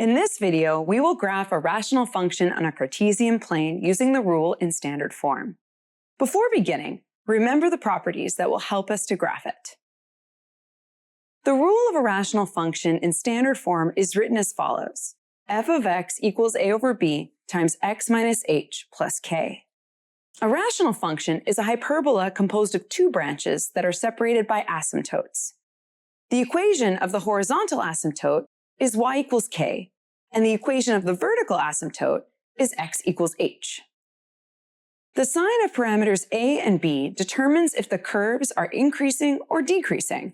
In this video, we will graph a rational function on a Cartesian plane using the rule in standard form. Before beginning, remember the properties that will help us to graph it. The rule of a rational function in standard form is written as follows: f of x equals a over b times x minus h plus k. A rational function is a hyperbola composed of two branches that are separated by asymptotes. The equation of the horizontal asymptote is y equals k, and the equation of the vertical asymptote is x equals h. The sign of parameters a and b determines if the curves are increasing or decreasing.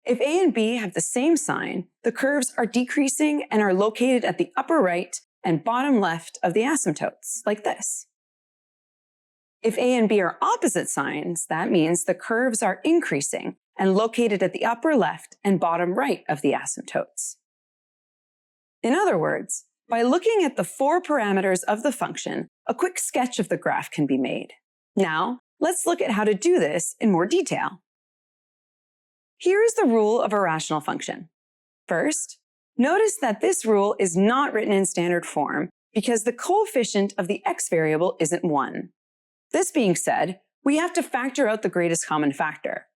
If a and b have the same sign, the curves are decreasing and are located at the upper right and bottom left of the asymptotes, like this. If a and b are opposite signs, that means the curves are increasing and located at the upper left and bottom right of the asymptotes. In other words, by looking at the four parameters of the function, a quick sketch of the graph can be made. Now, let's look at how to do this in more detail. Here is the rule of a rational function. First, notice that this rule is not written in standard form because the coefficient of the x variable isn't 1. This being said, we have to factor out the greatest common factor.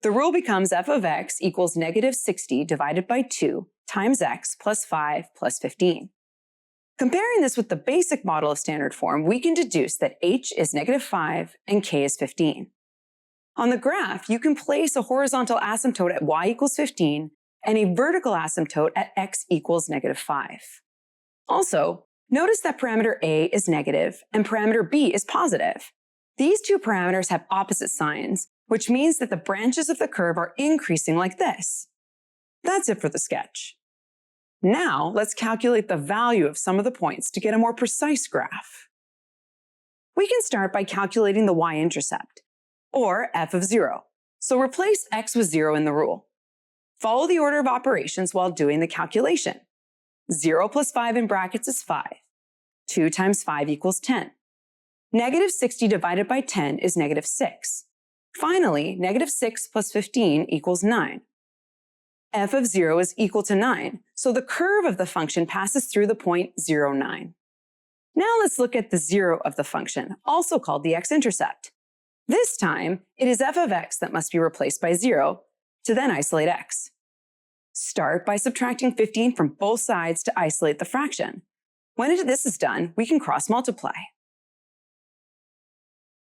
The rule becomes f of x equals negative 60 divided by 2 times x plus 5 plus 15. Comparing this with the basic model of standard form, we can deduce that h is negative 5 and k is 15. On the graph, you can place a horizontal asymptote at y equals 15 and a vertical asymptote at x equals negative 5. Also, notice that parameter a is negative and parameter b is positive. These two parameters have opposite signs, which means that the branches of the curve are increasing like this. That's it for the sketch. Now, let's calculate the value of some of the points to get a more precise graph. We can start by calculating the y-intercept, or f of 0. So replace x with 0 in the rule. Follow the order of operations while doing the calculation. 0 plus 5 in brackets is 5. 2 times 5 equals 10. Negative 60 divided by 10 is negative 6. Finally, negative 6 plus 15 equals 9. F of 0 is equal to 9, so the curve of the function passes through the point 0, 9. Now let's look at the 0 of the function, also called the x-intercept. This time, it is f of x that must be replaced by 0 to then isolate x. Start by subtracting 15 from both sides to isolate the fraction. When this is done, we can cross-multiply.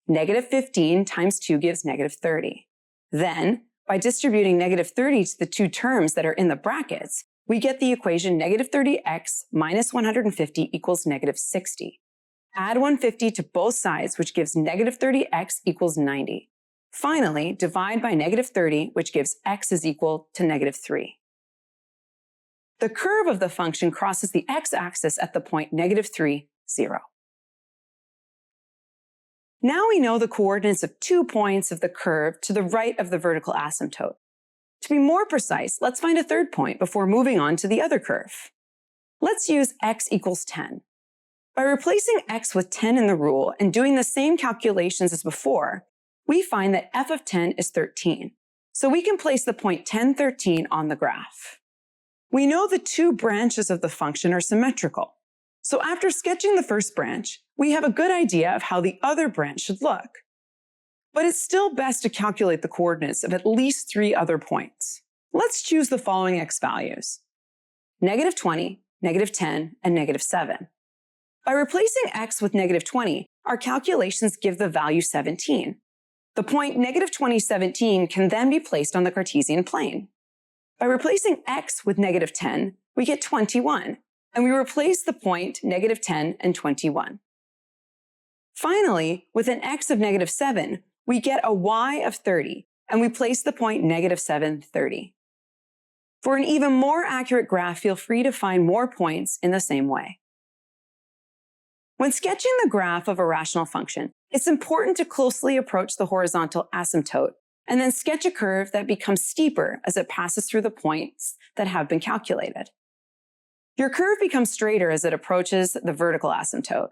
Negative 15 times 2 gives negative 30. Then, by distributing negative 30 to the two terms that are in the brackets, we get the equation negative 30x minus 150 equals negative 60. Add 150 to both sides, which gives negative 30x equals 90. Finally, divide by negative 30, which gives x is equal to negative 3. The curve of the function crosses the x-axis at the point negative 3, 0. Now we know the coordinates of 2 points of the curve to the right of the vertical asymptote. To be more precise, let's find a third point before moving on to the other curve. Let's use x equals 10. By replacing x with 10 in the rule and doing the same calculations as before, we find that f of 10 is 13. So we can place the point 10, 13 on the graph. We know the two branches of the function are symmetrical. So after sketching the first branch, we have a good idea of how the other branch should look. But it's still best to calculate the coordinates of at least 3 other points. Let's choose the following x values: negative 20, negative 10, and negative 7. By replacing x with negative 20, our calculations give the value 17. The point negative 20, 17 can then be placed on the Cartesian plane. By replacing x with negative 10, we get 21, and we replace the point negative 10 and 21. Finally, with an x of negative 7, we get a y of 30, and we place the point negative 7, 30. For an even more accurate graph, feel free to find more points in the same way. When sketching the graph of a rational function, it's important to closely approach the horizontal asymptote and then sketch a curve that becomes steeper as it passes through the points that have been calculated. Your curve becomes straighter as it approaches the vertical asymptote.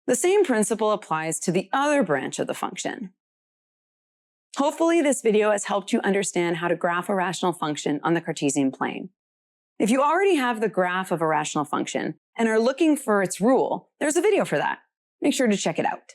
The same principle applies to the other branch of the function. Hopefully, this video has helped you understand how to graph a rational function on the Cartesian plane. If you already have the graph of a rational function and are looking for its rule, there's a video for that. Make sure to check it out.